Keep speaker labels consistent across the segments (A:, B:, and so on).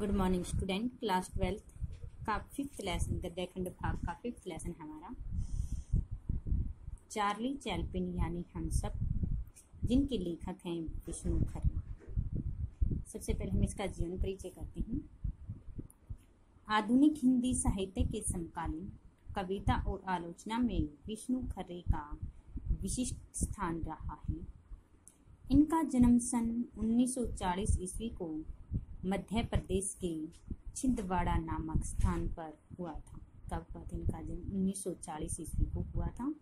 A: Good morning student. Class 12 का 5th lesson गद्यखंड भाग का 5th लेसन हमारा चार्ली चैप्लिन यानी हम सब, जिनके लेखक हैं विष्णु खरे। सबसे पहले हम इसका जीवन परिचय करते हैं। आधुनिक हिंदी साहित्य के समकालीन कविता और आलोचना में विष्णु खरे का विशिष्ट स्थान रहा है। इनका जन्म सन 1940 ईस्वी को मध्य प्रदेश के छिंदवाड़ा नामक स्थान पर हुआ था। कब हुआ था इनका जन्म? 1940 ईस्वी को हुआ था।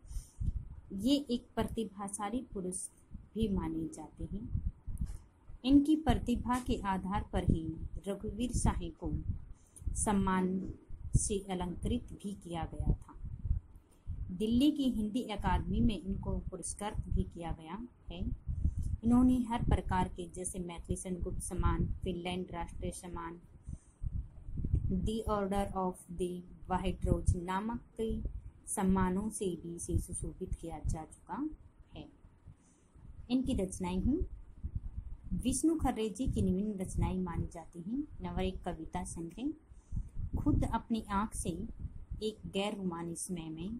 A: ये एक प्रतिभाशाली पुरुष भी माने जाते हैं। इनकी प्रतिभा के आधार पर ही रघुवीर शाही को सम्मान से अलंकृत भी किया गया था। दिल्ली की हिंदी अकादमी में इनको पुरस्कृत भी किया गया है। इन्होंने हर प्रकार के, जैसे मैथिली सेनगुप्त सम्मान, फिनलैंड राष्ट्रीय सम्मान, the order of the white rose नामक सम्मानों से भी इसे सुशोभित किया जा चुका है। इनकी रचनाएं हैं। विष्णु खरे जी की निम्न रचनाएं मानी जाती हैं। नंबर 1 कविता संग्रह, खुद अपनी आंख से एक गैर रोमानी समय में,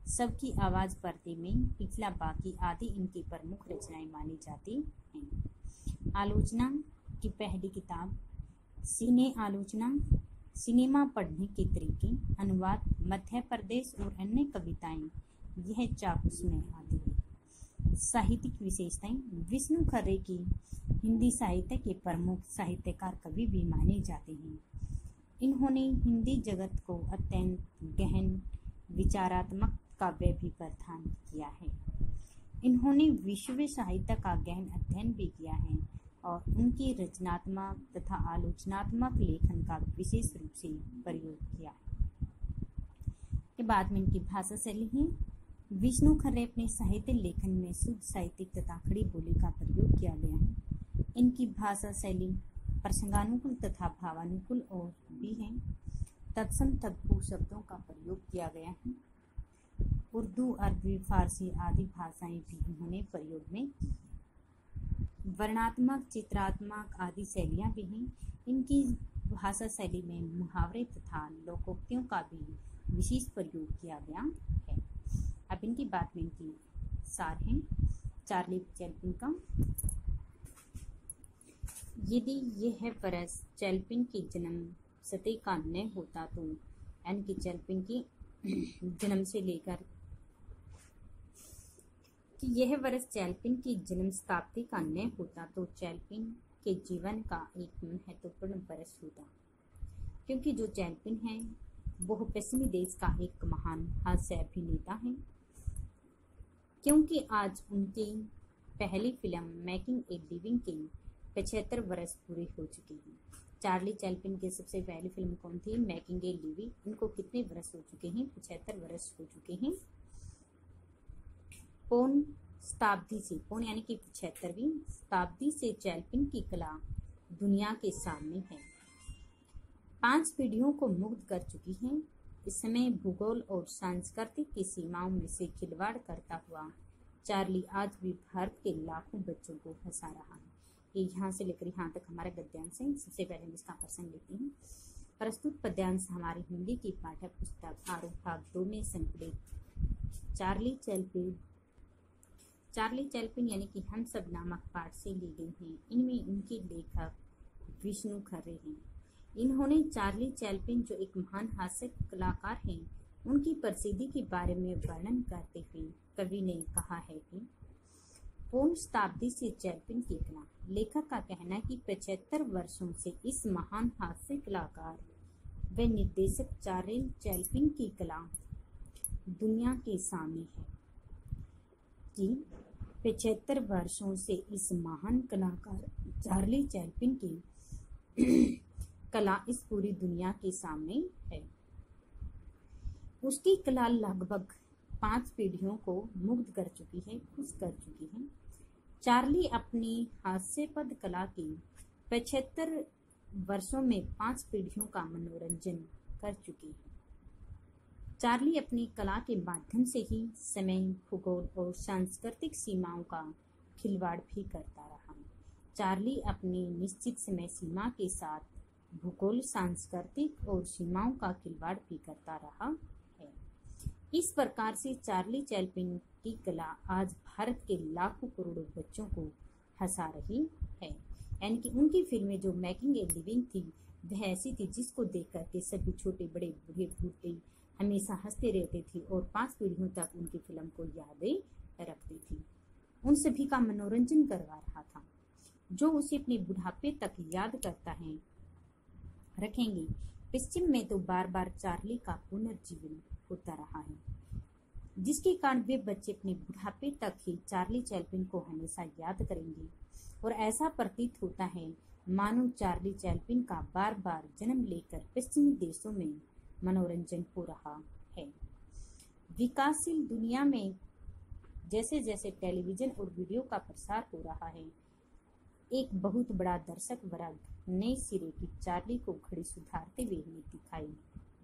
A: सबकी आवाज पर्दे में, पिछला बाकी आदि इनकी प्रमुख रचनाएं मानी जाती हैं। आलोचना की पहली किताब सीने आलोचना, सिनेमा पढ़ने के तरीके, अनुवाद, मध्य प्रदेश और अन्य कविताएं, यह चाकूस में आदि है। साहित्यिक विशेषताएं, विष्णु खरे की हिंदी साहित्य के प्रमुख साहित्यकार कवि भी माने जाते हैं। इन्होंने हिंदी जगत को अत्यंत गहन विचारात्मक काव्य भी प्रदान किया है। इन्होंने विश्व साहित्य का गहन अध्ययन भी किया है और उनकी रचनात्मक तथा आलोचनात्मक लेखन का विशेष रूप से प्रयोग किया है। के बाद में इनकी भाषा शैली है। विष्णु खरे अपने साहित्य लेखन में शुद्ध साहित्यिक तथा खड़ी बोली का प्रयोग किया गया है। इनकी भाषा शैली प्रसंगानुकूल तथा भावानुकूल और भी है। तत्सम तद्भव शब्दों का प्रयोग किया गया है। उर्दू, अरबी, फारसी आदि भाषाएं भी इन्होंने प्रयोग में की। वर्णात्मक, चित्रात्मक आदि शैलियां भी हैं। इनकी भाषा शैली में मुहावरे तथा लोकोक्तियों का भी विशेष प्रयोग किया गया है। अब इनकी बात में इनकी सार है चार्ली चैप्लिन का। यदि यह वर्ष चैप्लिन की जन्म शती का न होता तो यानी कि चैप्लिन की जन्म से लेकर कि यह वर्ष चैप्लिन की जन्म शताब्दी का न होता तो चैप्लिन के जीवन का एक महत्वपूर्ण वर्ष होता, क्योंकि जो चैप्लिन है वह पश्चिमी देश का एक महान हास्य अभिनेता है। क्योंकि आज उनकी पहली फिल्म मेकिंग ए लिविंग के 75 वर्ष पूरे हो चुके हैं। चार्ली चैप्लिन की सबसे पहली फिल्म कौन थी? Making a living. इनको कितने वर्ष हो चुके हैं? 75 वर्ष हो चुके हैं। पौन शताब्दी से, पौन यानी कि 75वीं शताब्दी से चैप्लिन की कला दुनिया के सामने है। 5 पीढ़ियों को मुग्ध कर चुकी है। इस समय भूगोल और सांस्कृतिक की सीमाओं में से खिलवाड़ करता हुआ चार्ली आज भी भारत के लाखों बच्चों को हंसा रहा है। ये यहाँ से लेकर यहाँ तक हमारा गद्यांश है। सबसे पहले हम इसका प्रसंग लेते हैं। प्रस्तुत पद्यांश हमारी हिंदी की पाठ्य पुस्तक आरोह भाग 2 में संकलित चार्ली चैप्लिन यानी कि हम सब नामक पाठ से ली गई हैं। इनमें उनके लेखक विष्णु खरे हैं। इन्होंने चार्ली चैप्लिन, जो एक महान हास्य कलाकार हैं, उनकी प्रसिद्धि के बारे में वर्णन करते हुए कवि ने कहा है कि पौन शताब्दी से चैप्लिन की कला, लेखक का कहना है कि 75 वर्षों से इस महान हास्य कलाकार व निर्देशक चार्ली चैप्लिन की कला दुनिया के सामने है। कि 75 वर्षों से इस महान कलाकार चार्ली चैप्लिन की कला इस पूरी दुनिया के सामने है। उसकी कला लगभग 5 पीढ़ियों को मुग्ध कर चुकी है, खुश कर चुकी है। चार्ली अपनी हास्यपद कला की 75 वर्षों में 5 पीढ़ियों का मनोरंजन कर चुकी है। चार्ली अपनी कला के माध्यम से ही समय, भूगोल और सांस्कृतिक सीमाओं का खिलवाड़ भी करता रहा। चार्ली अपनी निश्चित समय सीमा के साथ भूगोल, सांस्कृतिक और सीमाओं का खिलवाड़ भी करता रहा है। इस प्रकार से चार्ली चैपलिन की कला आज भारत के लाखों करोड़ों बच्चों को हंसा रही है। यानी कि उनकी फिल्में जो मेकिंग ए लिविंग थी वह ऐसी थी जिसको देख करके सभी छोटे बड़े बूढ़े बूढ़े हमेशा हंसते रहते थे और 5 पीढ़ियों तक उनकी फिल्म को यादें रखती थी, उन सभी का मनोरंजन करवा रहा था, जो उसे अपने बुढ़ापे तक याद करता है रखेंगे। पश्चिम में तो बार बार चार्ली का पुनर्जीवन होता रहा है, जिसके कारण वे बच्चे अपने बुढ़ापे तक ही चार्ली चैपलिन को हमेशा याद करेंगे और ऐसा प्रतीत होता है मानो चार्ली चैपलिन का बार बार जन्म लेकर पश्चिमी देशों में मनोरंजन हो रहा है। विकासशील दुनिया में जैसे जैसे टेलीविजन और वीडियो का प्रसार हो रहा है, एक बहुत बड़ा दर्शक वर्ग नए सिरे की चार्ली को घड़ी सुधारते हुए हमें दिखाई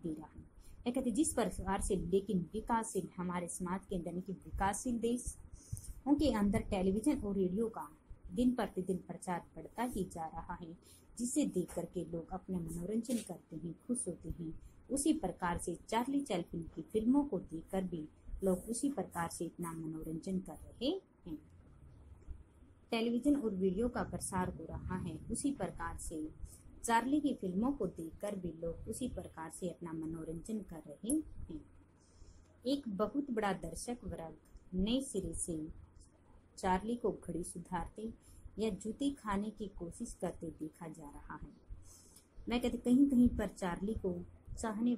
A: दे रहा है। मैं कहती जिस प्रकार से लेकिन विकासशील हमारे समाज के अंदर की विकासशील देश उनके अंदर टेलीविजन और रेडियो का दिन प्रतिदिन प्रचार बढ़ता ही जा रहा है, जिसे देख करके लोग अपना मनोरंजन करते हैं, खुश होते हैं। उसी प्रकार से चार्ली चैपलिन की फिल्मों को देखकर भी लोग उसी प्रकार से इतना मनोरंजन कर रहे हैं। टेलीविजन और वीडियो का प्रसार हो रहा है, उसी प्रकार से चार्ली की फिल्मों को देखकर भी लोग उसी प्रकार से अपना मनोरंजन कर रहे हैं। एक बहुत बड़ा दर्शक वर्ग नए सिरे से चार्ली को घड़ी सुधारते या जूती खाने की कोशिश करते देखा जा रहा है। मैं कहती कहीं कहीं पर चार्ली को चाहने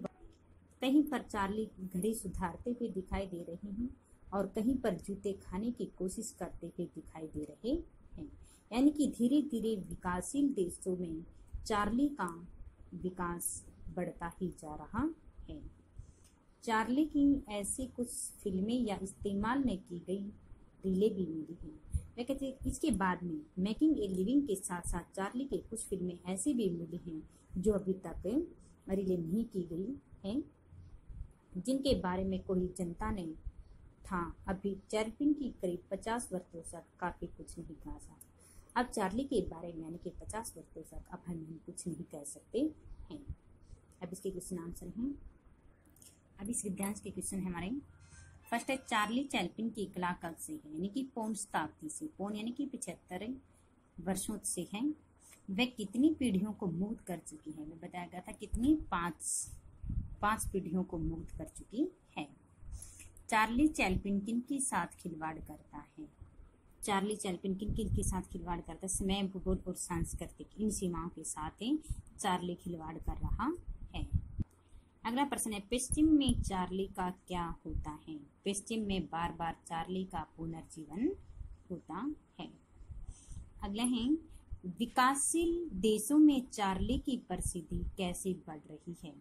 A: कहीं पर चार्ली घड़ी सुधारते हुए दिखाई दे रहे हैं और कहीं पर जूते खाने की कोशिश करते हुए दिखाई दे रहे हैं। यानी कि धीरे धीरे विकासशील देशों में चार्ली का विकास बढ़ता ही जा रहा है। चार्ली की ऐसी कुछ फिल्में या इस्तेमाल में की गई रीलें भी मिली हैं। मैं कहती इसके बाद में मेकिंग ए लिविंग के साथ साथ चार्ली के कुछ फिल्में ऐसी भी मिली हैं जो अभी तक रीलें नहीं की गई हैं, जिनके बारे में कोई जनता ने था। अभी चैपलिन की करीब 50 वर्षों तक काफी कुछ नहीं कहा था। अब चार्ली के बारे में यानी कि 50 वर्षों तक अब हम कुछ नहीं कह सकते हैं। अब इसके क्वेश्चन आंसर हैं। अब इस विद्यांश के क्वेश्चन है हमारे। फर्स्ट है चार्ली चैपलिन की कला कब से है, यानी कि पौन शताब्दी से, पौन यानी कि 75 वर्षों से है। वह कितनी पीढ़ियों को मुग्ध कर चुकी है, वह बताया गया था कितनी 5 पीढ़ियों को मुग्ध कर चुकी है। चार्ली चैपलिन किन के साथ खिलवाड़ करता है, चार्ली चैपलिन किन किन के साथ खिलवाड़ करता है, समय, भूगोल और सांस्कृतिक इन सीमाओं के साथ चार्ली खिलवाड़ कर रहा है। अगला प्रश्न है पश्चिम में चार्ली का क्या होता है, पश्चिम में बार बार चार्ली का पुनर्जीवन होता है। अगला है विकासशील देशों में चार्ली की प्रसिद्धि कैसे बढ़ रही है,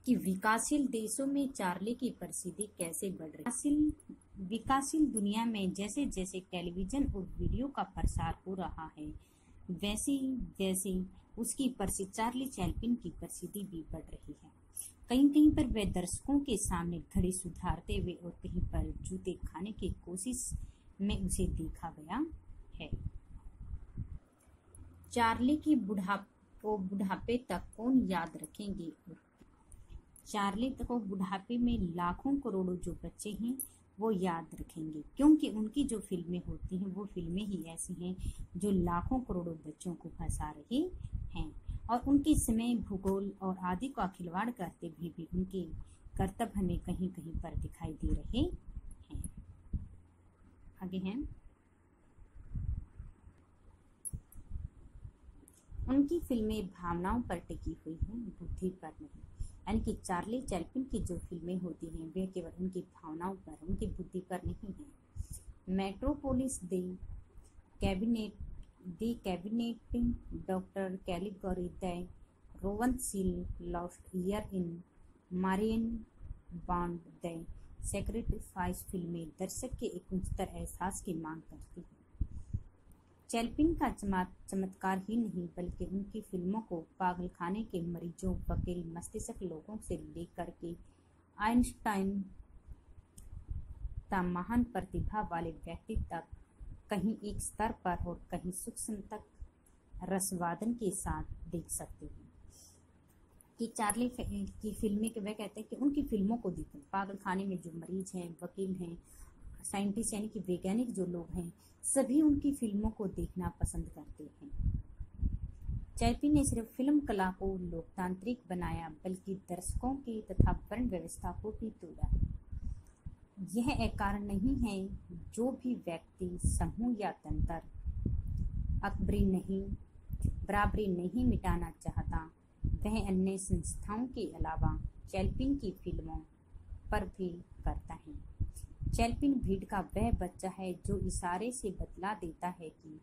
A: कि विकासशील देशों में चार्ली की प्रसिद्धि कैसे बढ़ रही है। विकासशील दुनिया में जैसे जैसे टेलीविजन और वीडियो का प्रसार हो रहा है, वैसे वैसे उसकी प्रसिद्धि चार्ली चैपलिन की प्रसिद्धि भी बढ़ रही है। कहीं कहीं पर वह दर्शकों के सामने घड़ी सुधारते हुए और कहीं पर जूते खाने की कोशिश में उसे देखा गया है। चार्ली की बुढ़ापे तक कौन याद रखेंगे, चार्ली को बुढ़ापे में लाखों करोड़ों जो बच्चे हैं वो याद रखेंगे, क्योंकि उनकी जो फिल्में होती हैं वो फिल्में ही ऐसी हैं जो लाखों करोड़ों बच्चों को हंसा रही हैं और उनके समय, भूगोल और आदि का खिलवाड़ करते हुए भी उनके कर्तव्य हमें कहीं कहीं पर दिखाई दे रहे हैं। आगे हैं उनकी फिल्में भावनाओं पर टिकी हुई हैं, बुद्धि पर नहीं। यानी कि चार्ली चैपलिन की जो फिल्में होती हैं वे केवल उनकी भावनाओं पर, उनकी बुद्धि पर नहीं है। Metropolis the cabinet, doctor Caligari, the Rowan seal, lost year in Marienbad, the sacrifice फिल्में दर्शक के एक उच्चतर एहसास की मांग करती हैं। चैपलिन का चमत्कार ही नहीं बल्कि उनकी फिल्मों को पागलखाने के मरीजों, वकील, मस्तिष्क लोगों से लेकर के आइंस्टाइन तक महान प्रतिभा वाले व्यक्ति तक कहीं एक स्तर पर और कहीं सूक्ष्म तक रसवादन के साथ देख सकते हैं कि चार्ली की फिल्में के वह कहते हैं कि उनकी फिल्मों को देखें। पागल खाने में जो मरीज हैं, वकील हैं, साइंटिस्ट यानी कि वैज्ञानिक जो लोग हैं, सभी उनकी फिल्मों को देखना पसंद करते हैं। चैपलिन ने सिर्फ फिल्म कला को लोकतांत्रिक बनाया, बल्कि दर्शकों की तथा वर्ण व्यवस्था को भी तोड़ा। यह एक कारण नहीं है जो भी व्यक्ति समूह या तंत्र बराबरी नहीं मिटाना चाहता, वह अन्य संस्थाओं के अलावा चैपलिन की फिल्मों पर भी करता है। चैपलिन भीड़ का वह बच्चा है जो इशारे से बतला देता है कि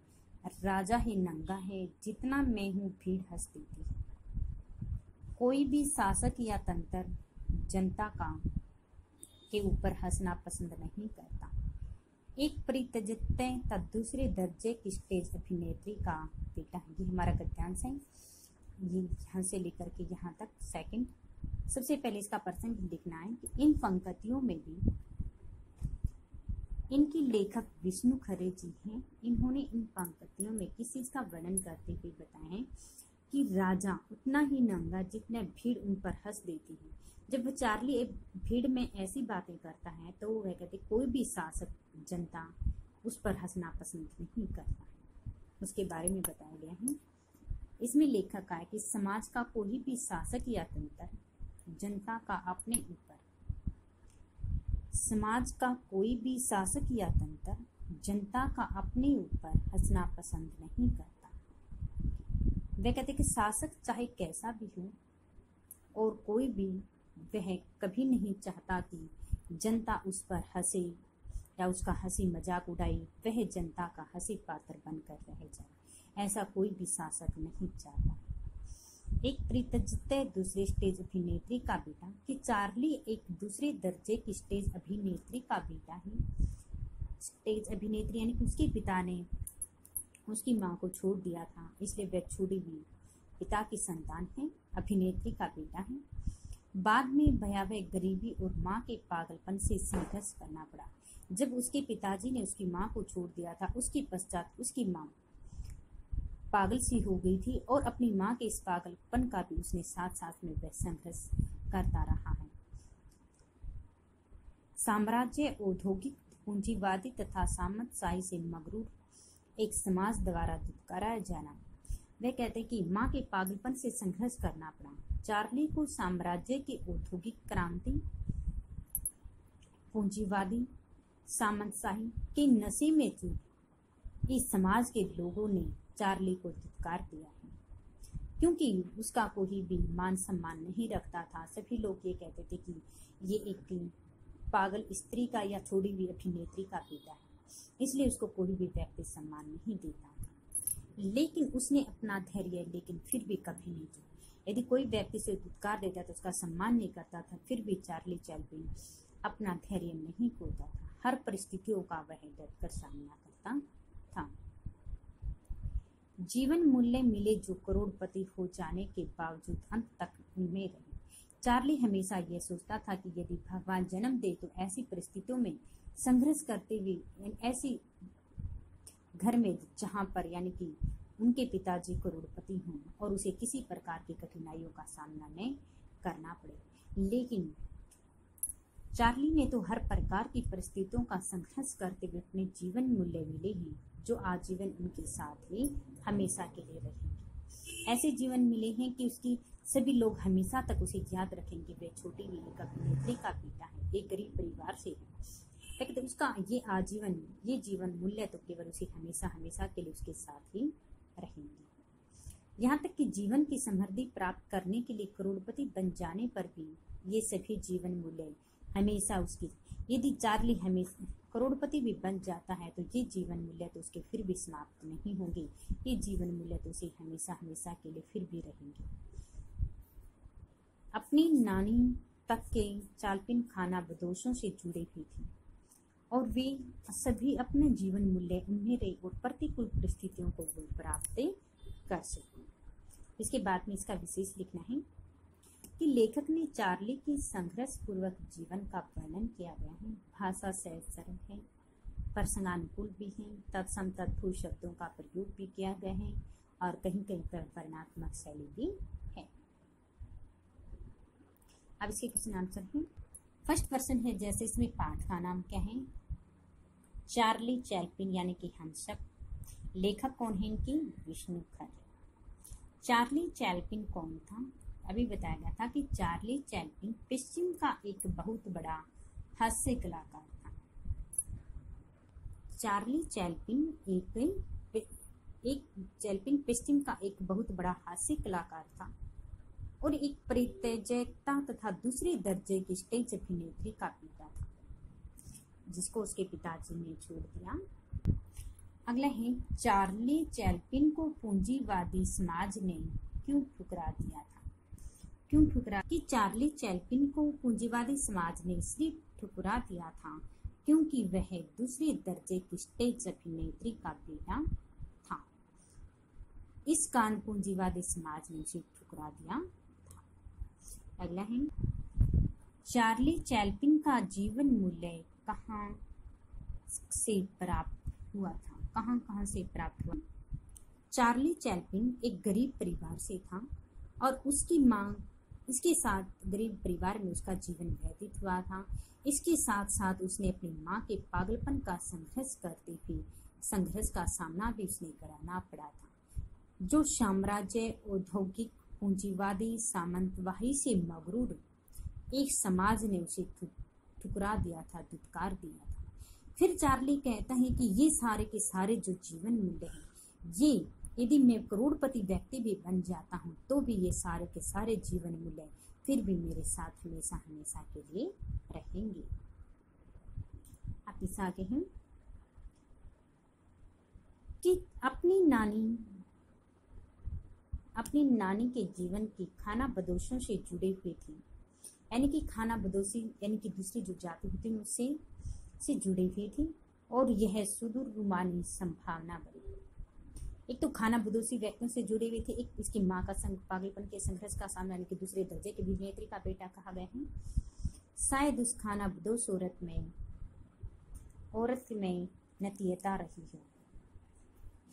A: राजा ही नंगा है, जितना मैं हूँ भीड़ हंस देती है। कोई भी शासक या तंत्र जनता के ऊपर हंसना पसंद नहीं करता। एक परित्यजित तथा दूसरे दर्जे की स्टेज अभिनेत्री का बेटा। ये हमारा गद्यांश है, ये यहाँ से लेकर के यहाँ तक सेकंड। सबसे पहले इसका प्रसंग लिखना है कि इन पंक्तियों में भी इनकी लेखक विष्णु खरे जी हैं। इन्होंने इन पंक्तियों में किस चीज का वर्णन करते हुए बताया है कि राजा उतना ही नंगा जितना भीड़ उन पर हंस देती है। जब वो चार्ली एक भीड़ में ऐसी बातें करता है तो वह कहते कोई भी शासक जनता उस पर हंसना पसंद नहीं करता है। उसके बारे में बताया गया है। इसमें लेखक का है कि समाज का कोई भी शासक या तंत्र जनता का अपने ऊपर जनता का अपने ऊपर हंसना पसंद नहीं करता। वे कहते कि शासक चाहे कैसा भी हो और कोई भी, वह कभी नहीं चाहता कि जनता उस पर हंसे या उसका हंसी मजाक उड़ाई, वह जनता का हंसी पात्र बनकर रह जाए। ऐसा कोई भी शासक नहीं चाहता। एक परित्यजित दूसरे स्टेज अभिनेत्री का बेटा कि चार्ली एक दूसरे दर्जे की स्टेज अभिनेत्री का बेटा है। स्टेज अभिनेत्री यानी कि उसके पिता ने उसकी माँ को छोड़ दिया था, इसलिए वह छोड़ी हुई पिता की संतान है, अभिनेत्री का बेटा है। बाद में भयावह गरीबी और माँ के पागलपन से संघर्ष करना पड़ा। जब उसके पिताजी ने उसकी माँ को छोड़ दिया था, उसके पश्चात उसकी माँ पागल सी हो गई थी और अपनी माँ के इस पागलपन का भी उसने साथ साथ में वह संघर्ष करता रहा है। साम्राज्य औद्योगिक पूंजीवादी तथा सामंतशाही से मगरूर एक समाज द्वारा दुत्कारा जाना। वे कहते हैं कि माँ के पागलपन से संघर्ष करना पड़ा। चार्ली को साम्राज्य की औद्योगिक क्रांति, पूंजीवादी सामंतशाही के नशे में चूर इस समाज के लोगों ने चार्ली को दुत्कार दिया है, क्योंकि उसका कोई भी मान सम्मान नहीं रखता था। सभी लोग ये कहते थे कि ये एक पागल स्त्री का या छोड़ी हुई अभिनेत्री का बेटा है, इसलिए उसको कोई भी व्यक्ति सम्मान नहीं देता था। लेकिन उसने अपना धैर्य लेकिन फिर भी कभी नहीं छोड़ा। यदि कोई व्यक्ति से दुत्कार देता तो उसका सम्मान नहीं करता था, फिर भी चार्ली चैपलिन अपना धैर्य नहीं खोता था। हर परिस्थितियों का वह डटकर सामना करता था। जीवन मूल्य मिले जो करोड़पति हो जाने के बावजूद अंत तक उनमें रहे। चार्ली हमेशा यह सोचता था कि यदि भगवान जन्म दे तो ऐसी परिस्थितियों में संघर्ष करते हुए ऐसी घर में जहां पर यानी कि उनके पिताजी करोड़पति हों और उसे किसी प्रकार की कठिनाइयों का सामना न करना पड़े। लेकिन चार्ली ने तो हर प्रकार की परिस्थितियों का संघर्ष करते हुए अपने जीवन मूल्य मिले हैं जो आजीवन उनके साथ ही हमेशा के लिए रहेंगे। ऐसे जीवन मिले हैं कि उसकी सभी लोग हमेशा तक उसे याद रखेंगे। वह छोटी हुई एक अभिनेत्री का बेटा है, एक गरीब परिवार से है, लेकिन उसका ये जीवन मूल्य तो केवल उसे हमेशा हमेशा के लिए उसके साथ ही रहेंगे। यहाँ तक कि जीवन की समृद्धि प्राप्त करने के लिए करोड़पति बन जाने पर भी ये सभी जीवन मूल्य हमेशा उसकी, यदि चार्ली हमेशा करोड़पति भी बन जाता है तो ये जीवन मूल्य तो उसके फिर भी समाप्त नहीं होंगे। ये जीवन मूल्य तो उसे हमेशा हमेशा के लिए फिर भी रहेंगे। अपनी नानी तक के चार्लिन खाना बदोशों से जुड़े हुई थी और वे सभी अपने जीवन मूल्य उनमें रहे और प्रतिकूल परिस्थितियों को वो प्राप्त कर सके। इसके बाद में इसका विशेष लिखना है कि लेखक ने चार्ली की संघर्ष पूर्वक जीवन का वर्णन किया गया है। भाषा सहज सरल है, प्रसंगानुकूल भी है, तत्सम तत्भुज शब्दों का प्रयोग भी किया गया है और कहीं कहीं पर वर्णनात्मक शैली भी है। अब इसके क्वेश्चन आंसर हैं। फर्स्ट पर्सन है, जैसे इसमें पाठ का नाम क्या है? चार्ली चैप्लिन यानी कि हंसक। लेखक कौन है इनकी? विष्णु खरे। चार्ली चैप्लिन कौन था? अभी बताया गया था कि चार्ली चैप्लिन पश्चिम का एक बहुत बड़ा हास्य कलाकार था। चार्ली चैप्लिन चैप्लिन पश्चिम का एक बहुत बड़ा हास्य कलाकार था और एक परित्यजता तथा दूसरे दर्जे की स्टेज अभिनेत्री का पिता था, जिसको उसके पिताजी ने छोड़ दिया। अगला है, चार्ली चैप्लिन को पूंजीवादी समाज ने क्यों ठुकरा दिया था? क्यों ठुकरा? कि चार्ली चैप्लिन को पूंजीवादी समाज ने इसलिए ठुकरा दिया था क्योंकि वह दूसरे दर्जे की स्टेज अभिनेत्री का बेटा था। इस कारण पूंजीवादी समाज ने उसे ठुकरा दिया था। अगला है, चार्ली चैप्लिन का जीवन मूल्य कहाँ से प्राप्त हुआ था? कहाँ से प्राप्त हुआ? चार्ली चैप्लिन एक गरीब परिवार से था और उसकी माँ, इसके साथ गरीब परिवार में उसका जीवन व्यतीत हुआ था। इसके साथ साथ उसने अपनी माँ के पागलपन का संघर्ष का सामना भी उसने कराना पड़ा था। जो साम्राज्य औद्योगिक पूंजीवादी सामंतवाही से मगरूर एक समाज ने उसे ठुकरा दिया था, दुत्कार दिया था। फिर चार्ली कहता है कि ये सारे के सारे जो जीवन मूल्य हैं, ये यदि मैं करोड़पति व्यक्ति भी बन जाता हूँ तो भी ये सारे के सारे जीवन मूल्य फिर भी मेरे साथ हमेशा हमेशा के लिए रहेंगे। आप इस आगे हैं कि अपनी नानी के जीवन की खाना बदोशों से जुड़े हुए थी, यानी कि खाना बदोशी यानी कि दूसरी जो जाति होती है उससे जुड़ी हुई थी और यह सुदूर रुमानी संभावना बनी। एक तो खाना बदोशी व्यक्तियों से जुड़े हुए थे, एक इसकी माँ का पागलपन के संघर्ष का सामना यानी कि दूसरे दर्जे के अभिनेत्री का बेटा कहा गया है। शायद उस खाना बदोश औरत में नतीयता रही हो,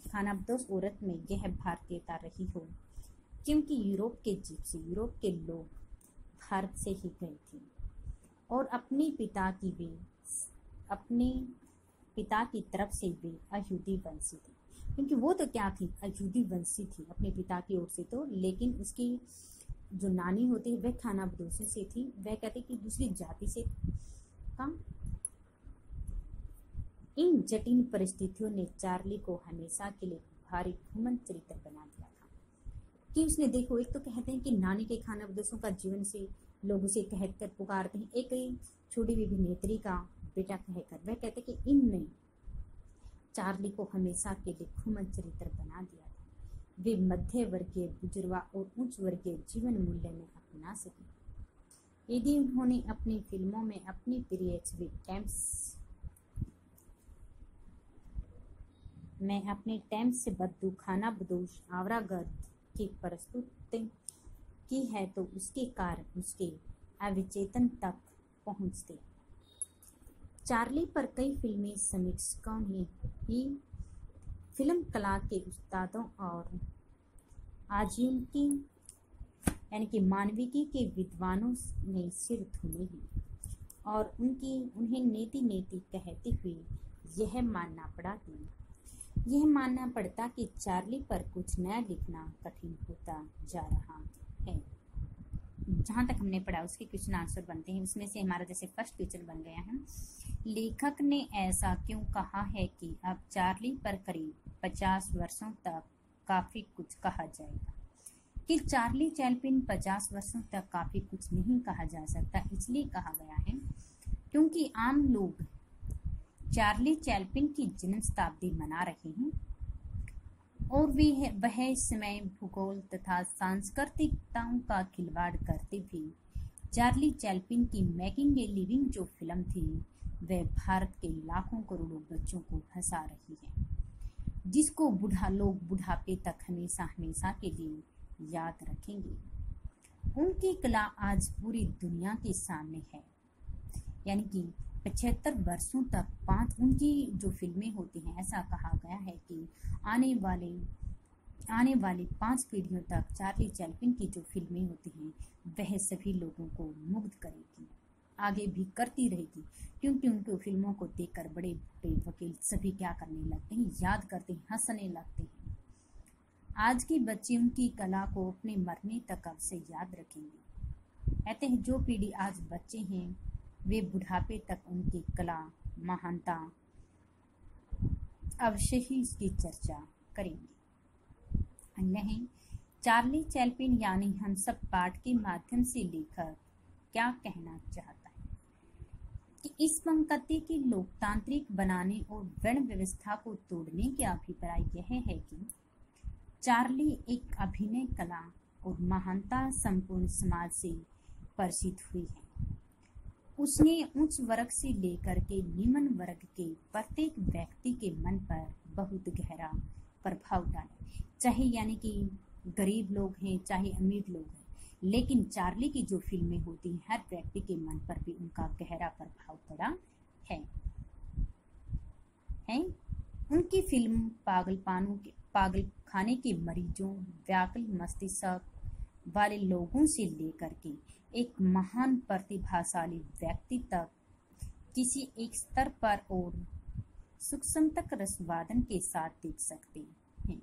A: खाना बदोश औरत में यह भारतीयता रही हो, क्योंकि यूरोप के लोग भारत से ही गए थे और अपने पिता की तरफ से वे अयहूदी वंशी थे, क्योंकि वो तो क्या थी? अयहूदी वंशी थी अपने पिता की ओर से तो, लेकिन उसकी जो नानी होती है वह खाना बदोशी से थी। वह कहते कि दूसरी जाति से था। इन जटिल परिस्थितियों ने चार्ली को हमेशा के लिए भारी घुमंत चरित्र बना दिया था कि उसने देखो, एक तो कहते हैं कि नानी के खाना बदोशों का जीवन से लोग उसे कहकर पुकारते हैं, एक छोटी हुई अभिनेत्री का बेटा कहकर, वह कहते कि इनने चार्ली को हमेशा के लिए घुमंत चरित्र बना दिया था। वे मध्य वर्गीय, बुजुर्गा और उच्च वर्गीय जीवन मूल्य में अपना सके। यदि उन्होंने अपनी फिल्मों में अपनी प्रिय छवि टेम्स बद्दू खाना बदोश आवरागर्द की प्रस्तुत की है तो उसके कारण उसके अविचेतन तक पहुंचते। चार्ली पर कई फिल्मी समीक्षकों ने ही फिल्म कला के उस्तादों और आजीविकी यानी कि मानविकी के विद्वानों ने सिर धुने ही और उन्हें नेति कहते हुए यह मानना पड़ता कि चार्ली पर कुछ नया लिखना कठिन होता जा रहा है। जहाँ तक हमने पढ़ा उसके क्वेश्चन आंसर बनते हैं, उसमें से हमारा जैसे फर्स्ट क्वेश्चन बन गया है, लेखक ने ऐसा क्यों कहा है कि अब चार्ली पर करीब 50 वर्षों तक काफी कुछ कहा जाएगा? कि चार्ली चैप्लिन 50 वर्षों तक काफी कुछ नहीं कहा जा सकता, इसलिए कहा गया है क्योंकि आम लोग चार्ली चैप्लिन की जन्म शताब्दी मना रहे हैं और वह समय भूगोल तथा सांस्कृतिकताओं का खिलवाड़ करते भी चार्ली चैप्लिन की मेकिंग ए लिविंग जो फिल्म थी वह भारत के लाखों करोड़ों बच्चों को हंसा रही है, जिसको लोग बुढ़ापे तक हमेशा हमेशा के लिए याद रखेंगे। उनकी कला आज पूरी दुनिया के सामने है, यानी कि 75 वर्षों तक उनकी जो फिल्में होती हैं, ऐसा कहा गया है कि आने वाले आने वाली 5 पीढ़ियों तक चार्ली चैपलिन की जो फिल्में होती हैं वह सभी लोगों को मुग्ध करेगी, आगे भी करती रहेगी, क्योंकि उनको फिल्मों को देखकर बड़े बड़े वकील सभी क्या करने लगते हैं, याद करते हैं, हंसने लगते हैं। आज के बच्चे उनकी कला को अपने मरने तक अवश्य याद रखेंगे। कहते हैं जो पीढ़ी आज बच्चे हैं वे बुढ़ापे तक उनकी कला महानता अवश्य ही इसकी चर्चा करेंगे। नहीं, चार्ली चैपलिन यानी हम सब पाठ के माध्यम से लेखक क्या कहना चाहता है कि इस पंक्ति की लोकतांत्रिक बनाने और वर्ण व्यवस्था को तोड़ने का अभिप्राय यह है कि चार्ली एक अभिनय कला और महानता संपूर्ण समाज से परिचित हुई है। उसने उच्च वर्ग से लेकर के निम्न वर्ग के प्रत्येक व्यक्ति के मन पर बहुत गहरा प्रभाव डाला, चाहे यानी कि गरीब लोग हैं चाहे अमीर लोग हैं, लेकिन चार्ली की जो फिल्में होती हैं हर व्यक्ति के मन पर भी उनका गहरा प्रभाव पड़ा है। उनकी फिल्म पागल खाने के मरीजों, व्याकुल मस्तिष्क वाले लोगों से लेकर के एक महान प्रतिभाशाली व्यक्ति तक किसी एक स्तर पर और सूक्ष्म तक रसवादन के साथ देख सकते हैं।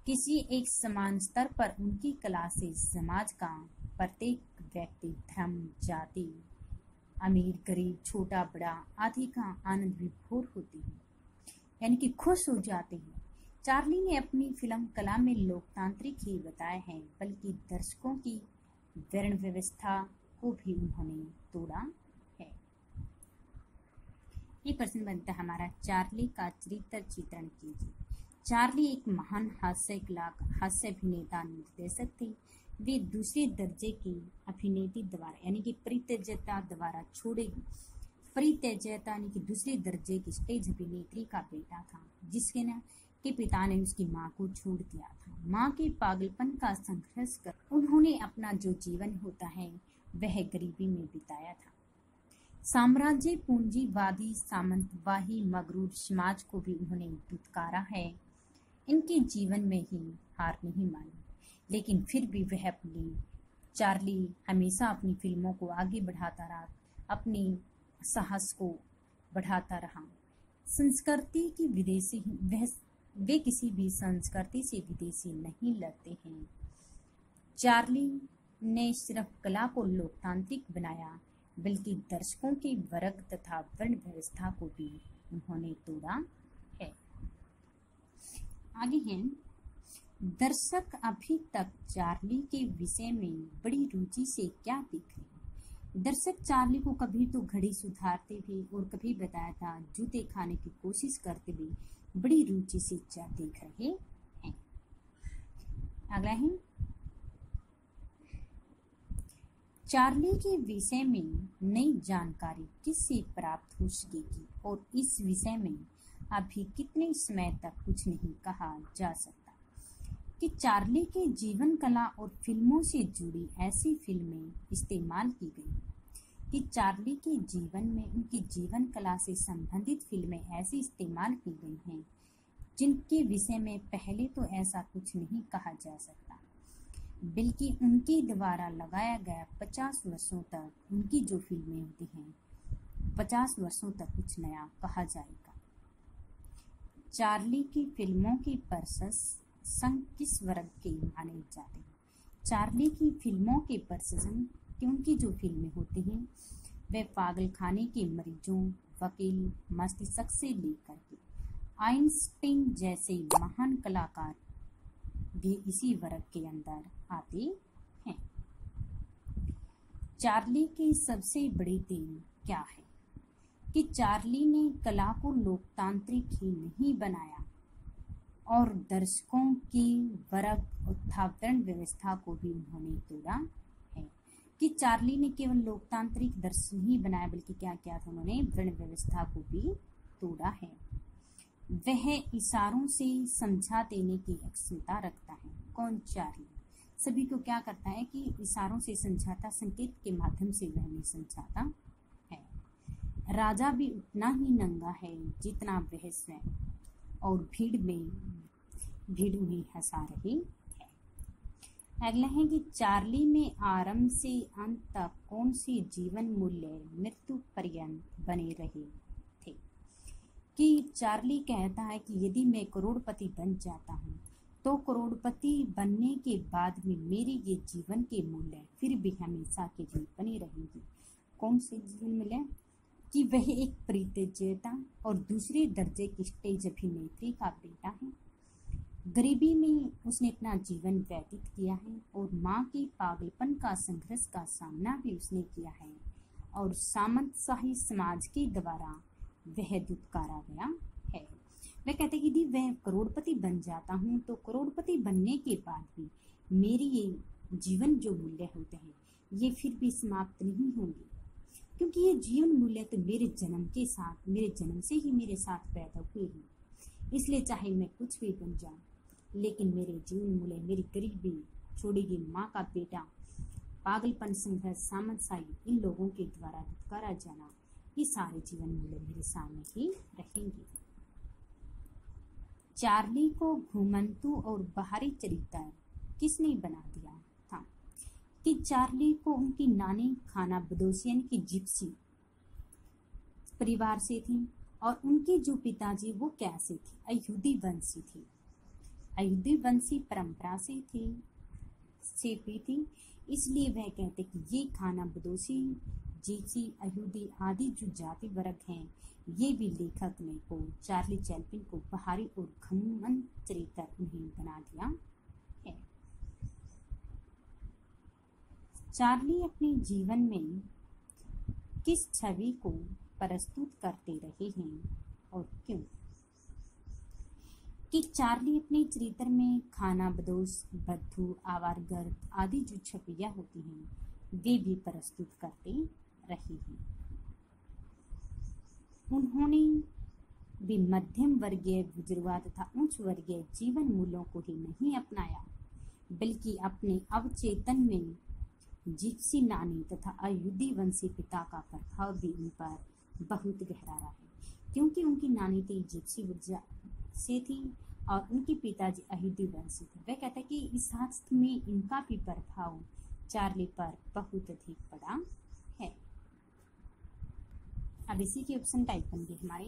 A: किसी एक समान स्तर पर उनकी कला से समाज का प्रत्येक व्यक्ति धर्म, जाति, अमीर गरीब, छोटा बड़ा आदि का आनंद विभोर होती है, यानी कि खुश हो जाते हैं। चार्ली ने अपनी फिल्म कला में लोकतांत्रिक ही बताया है, बल्कि दर्शकों की वर्ण व्यवस्था को भी उन्होंने तोड़ा है। ये प्रश्न बनता है हमारा, चार्ली का चरित्र चित्रण कीजिए। चार्ली एक महान हास्य अभिनेता निर्देशक थे। वे दूसरे दर्जे की अभिनेत्री द्वारा यानी कि परित्यजता द्वारा छोड़ेगी। परित्यजता यानी कि दूसरे दर्जे की स्टेज अभिनेत्री का बेटा था, जिसके न के पिता ने उसकी मां को छोड़ दिया था। मां के पागलपन का संघर्ष कर उन्होंने अपना जो जीवन होता है वह गरीबी में बिताया था। साम्राज्य पूंजीवादी सामंतवादी मगरूर समाज को भी उन्होंने दुत्कारा है। इनके जीवन में ही हार नहीं मानी, लेकिन फिर भी वह चार्ली हमेशा अपनी फिल्मों को आगे बढ़ाता रहा, अपनी साहस को बढ़ाता रहा। संस्कृति की विदेशी वे किसी भी संस्कृति से विदेशी नहीं लगते हैं। चार्ली ने सिर्फ कला को लोकतांत्रिक बनाया, बल्कि दर्शकों के वर्ग तथा वर्ण व्यवस्था को भी उन्होंने तोड़ा है। आगे हैं, दर्शक अभी तक चार्ली के विषय में बड़ी रुचि से क्या देख रहे हैं। दर्शक चार्ली को कभी तो घड़ी सुधारते भी और कभी बताया था जूते खाने की कोशिश करते भी बड़ी रुचि से देख रहे हैं। अगला है, चार्ली के विषय में नई जानकारी किससे प्राप्त हो सकेगी और इस विषय में अभी कितने समय तक कुछ नहीं कहा जा सकता कि चार्ली के जीवन कला और फिल्मों से जुड़ी ऐसी फिल्में इस्तेमाल की गई कि चार्ली के जीवन में उनकी जीवन कला से संबंधित फिल्में ऐसी इस्तेमाल की गई हैं जिनके विषय में पहले तो ऐसा कुछ नहीं कहा जा सकता, बल्कि उनके द्वारा लगाया गया 50 वर्षों तक उनकी जो फिल्में होती हैं 50 वर्षों तक कुछ नया कहा जाएगा। चार्ली की फिल्मों के प्रशंसक किस वर्ग के माने जाते हैं। चार्ली की फिल्मों के प्रशंसक उनकी जो फिल्में होती हैं वे पागल खाने के मरीजों, वकील, मस्तिष्क से लेकर के आइंस्टीन जैसे महान कलाकार भी इसी वर्ग के अंदर आते हैं। चार्ली की सबसे बड़ी देन क्या है कि चार्ली ने कला को लोकतांत्रिक ही नहीं बनाया और दर्शकों की वर्ग तथा वर्ण व्यवस्था को भी उन्होंने तोड़ा है। कि चार्ली ने केवल लोकतांत्रिक दर्शन ही बनाया, बल्कि क्या किया था, उन्होंने वर्ण व्यवस्था को भी तोड़ा है। वह इशारों से समझा देने की क्षमता रखता है। कौन? चार्ली सभी को क्या करता है कि इशारों से समझाता, संकेत के माध्यम से वह नहीं समझाता है। राजा भी उतना ही नंगा है जितना वह स्वयं, और भीड़ में भीड़ उन्हें हंसा रही है। अगला है कि चार्ली में आरंभ से अंत तक कौन सी जीवन मूल्य मृत्यु पर्यंत बने रहे थे। कि चार्ली कहता है कि यदि मैं करोड़पति बन जाता हूँ तो करोड़पति बनने के बाद भी मेरी ये जीवन के मूल्य फिर भी हमेशा के लिए बने रहेंगे। कौन से जीवन मूल्य? कि वह एक परित्यजता और दूसरे दर्जे की स्टेज अभिनेत्री का बेटा है। गरीबी में उसने अपना जीवन व्यतीत किया है और माँ के पागलपन का संघर्ष का सामना भी उसने किया है और सामंतशाही समाज के द्वारा वह दुत्कारा गया है। वह कहते कि यदि वह करोड़पति बन जाता हूँ तो करोड़पति बनने के बाद भी मेरी ये जीवन जो मूल्य होते हैं ये फिर भी समाप्त नहीं होंगे, क्योंकि ये जीवन मूल्य तो मेरे जन्म के साथ, मेरे जन्म से ही मेरे साथ पैदा हुए हैं। इसलिए चाहे मैं कुछ भी बन जाऊं, लेकिन मेरे जीवन मूल्य, मेरी गरीबी, छोड़ेगी माँ का बेटा, पागलपन, संघर्ष, सामंतशाही, इन लोगों के द्वारा दुत्कारा जाना, ये सारे जीवन मूल्य मेरे सामने ही रहेंगे। चार्ली को घुमंतु और बाहरी चरित्र किसने बना दिया था? कि चार्ली को उनकी नानी खाना बदोशी यानी कि जिप्सी परिवार से थी और उनके जो पिताजी वो कैसे थे? अयहूदी वंशी थी, अयहूदी वंशी परंपरा से थी। इसलिए वह कहते कि ये खाना बदोशी, जिप्सी, अयहूदी आदि जो जाति वर्ग हैं, ये भी लेखक ने को चार्ली चैप्लिन को बाहरी और घमंड चरित्र उन्हें बना दिया है। चार्ली अपने जीवन में किस छवि को प्रस्तुत करते रहे हैं और क्यों? कि चार्ली अपने चरित्र में खाना बदोश, बद्दू, आवारगर्द आदि जो छवियां होती हैं वे भी प्रस्तुत करते रहे हैं। उन्होंने भी मध्यम वर्गीय, बुजुर्गों तथा उच्च वर्गीय जीवन मूल्यों को ही नहीं अपनाया, बल्कि अपने अवचेतन में जिप्सी नानी तथा अयहूदी वंशी पिता का प्रभाव भी उन पर बहुत गहरा रहा है, क्योंकि उनकी नानी थी जिप्सी से थी और उनके पिताजी अयहूदी वंशी थे। वह कहता है कि इस शास्त्र में इनका भी प्रभाव चार्ली पर बहुत अधिक पड़ा है। अब इसी के ऑप्शन टाइप होंगे हमारे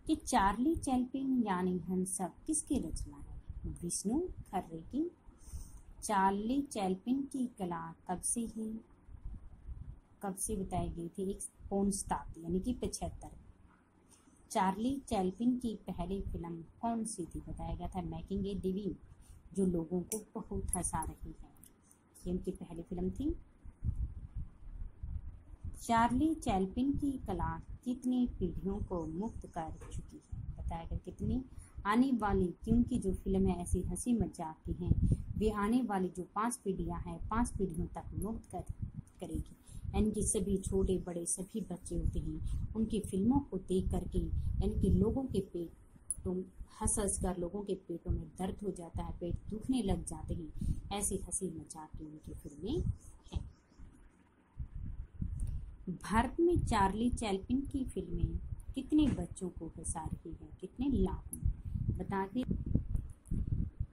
A: कि चार्ली चैप्लिन यानी हम सब किसकी रचना है? विष्णु खर्रे की। चार्ली चैप्लिन की कला कब से बताई गई थी? एक पौन शताब्दी यानी कि 75। चार्ली चैप्लिन की पहली फिल्म कौन सी थी? बताया गया था मेकिंग ए लिविंग, जो लोगों को बहुत हंसा रही है। ये उनकी पहली फिल्म थी। चार्ली चैप्लिन की कला कितनी पीढ़ियों को मुक्त कर चुकी है? बताया गया कितनी? आने वाली, क्योंकि जो फिल्में ऐसी हंसी मजाक की हैं वे आने वाली जो 5 पीढ़ियां हैं 5 पीढ़ियों तक मुक्त करेगी। यानी कि सभी छोटे बड़े सभी बच्चे होते हैं उनकी फिल्मों को देख करके, यानी कि लोगों के पेटों हंस कर लोगों के पेटों में दर्द हो जाता है, पेट दुखने लग जाते हैं, ऐसी हंसी मजाक की उनकी फिल्में हैं। भारत में चार्ली चैप्लिन की फिल्में कितने बच्चों को हंसा रही है? कितने लाखों? बताते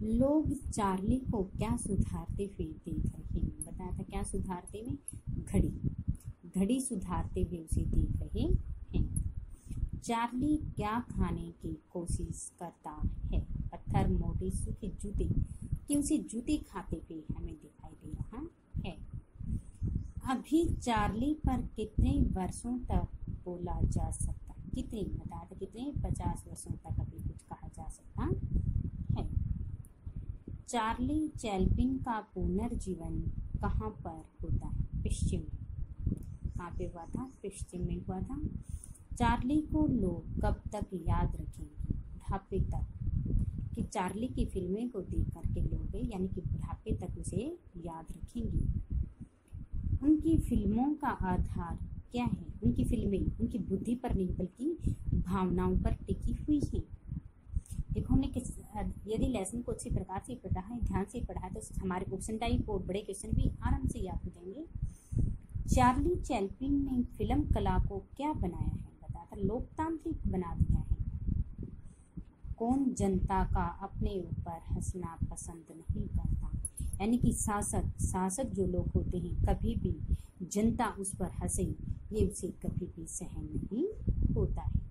A: लोग चार्ली को क्या सुधारते हुए देख रहे हैं? बताया था क्या सुधारते हुए? घड़ी सुधारते हुए उसे देख रहे हैं। चार्ली क्या खाने की कोशिश करता है? पत्थर, मोटे सूखे जूते, कि उसे जूते खाते हुए हमें दिखाई दे रहा है। अभी चार्ली पर कितने वर्षों तक बोला जा सकता है? कितने? बताया था कितने? 50 वर्षों तक अभी कुछ कहा जा सकता है। चार्ली चैप्लिन का पुनर्जीवन कहाँ पर होता है? पश्चिम में। कहाँ पे हुआ था? पश्चिम में हुआ था। चार्ली को लोग कब तक याद रखेंगे? बुढ़ापे तक। कि चार्ली की फिल्में को देख करके लोग यानी कि बुढ़ापे तक उसे याद रखेंगे। उनकी फिल्मों का आधार क्या है? उनकी फिल्में उनकी बुद्धि पर नहीं बल्कि भावनाओं पर टिकी हुई है। देखो हमने यदि लेसन को अच्छी प्रकार से पढ़ा है, ध्यान से पढ़ा है, तो हमारे ऑप्शन टाइप और बड़े क्वेश्चन भी आराम से याद हो जाएंगे। चार्ली चैप्लिन ने फिल्म कला को क्या बनाया है? बताया था लोकतांत्रिक बना दिया है। कौन जनता का अपने ऊपर हंसना पसंद नहीं करता। यानी कि शासक जो लोग होते हैं, कभी भी जनता उस पर हंसे ये उसे कभी भी सहन नहीं होता है।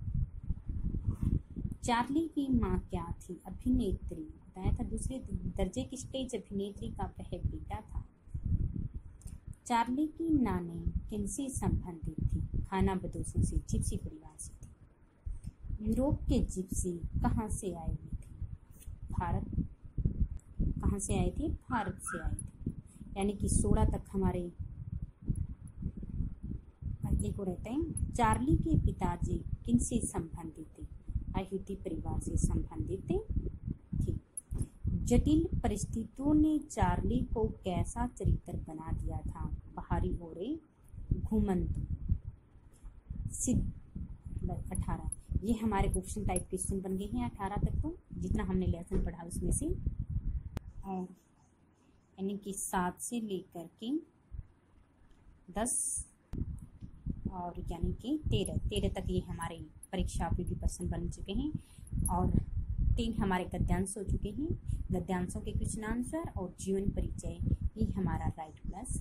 A: चार्ली की माँ क्या थी? अभिनेत्री। बताया था दूसरे दर्जे की स्टेज अभिनेत्री का वह बेटा था। चार्ली की नानी किनसे संबंधित थी? खानाबदोशों से, जिप्सी परिवार से थी। यूरोप के जिप्सी कहाँ से आए हुए थे? भारत। कहाँ से आए थे? भारत से आए थे। यानी कि 16 तक हमारे एक और रहते हैं। चार्ली के पिताजी किनसे संबंधित थे? यहूदी परिवार से संबंधित थे। जटिल परिस्थितियों ने चार्ली को कैसा चरित्र बना दिया था? बाहरी ओरे घुमंतु। 18 ये हमारे ऑप्शन टाइप क्वेश्चन बन गए हैं 18 तक, तो जितना हमने लेसन पढ़ा उसमें से, और यानी कि 7 से लेकर के 10 और यानी कि 13 तक ये हमारे परीक्षा उपयोगी प्रश्न बन चुके हैं, और 3 हमारे गद्यांश हो चुके हैं। गद्यांशों के क्वेश्चन आंसर और जीवन परिचय, ये हमारा राइट प्लस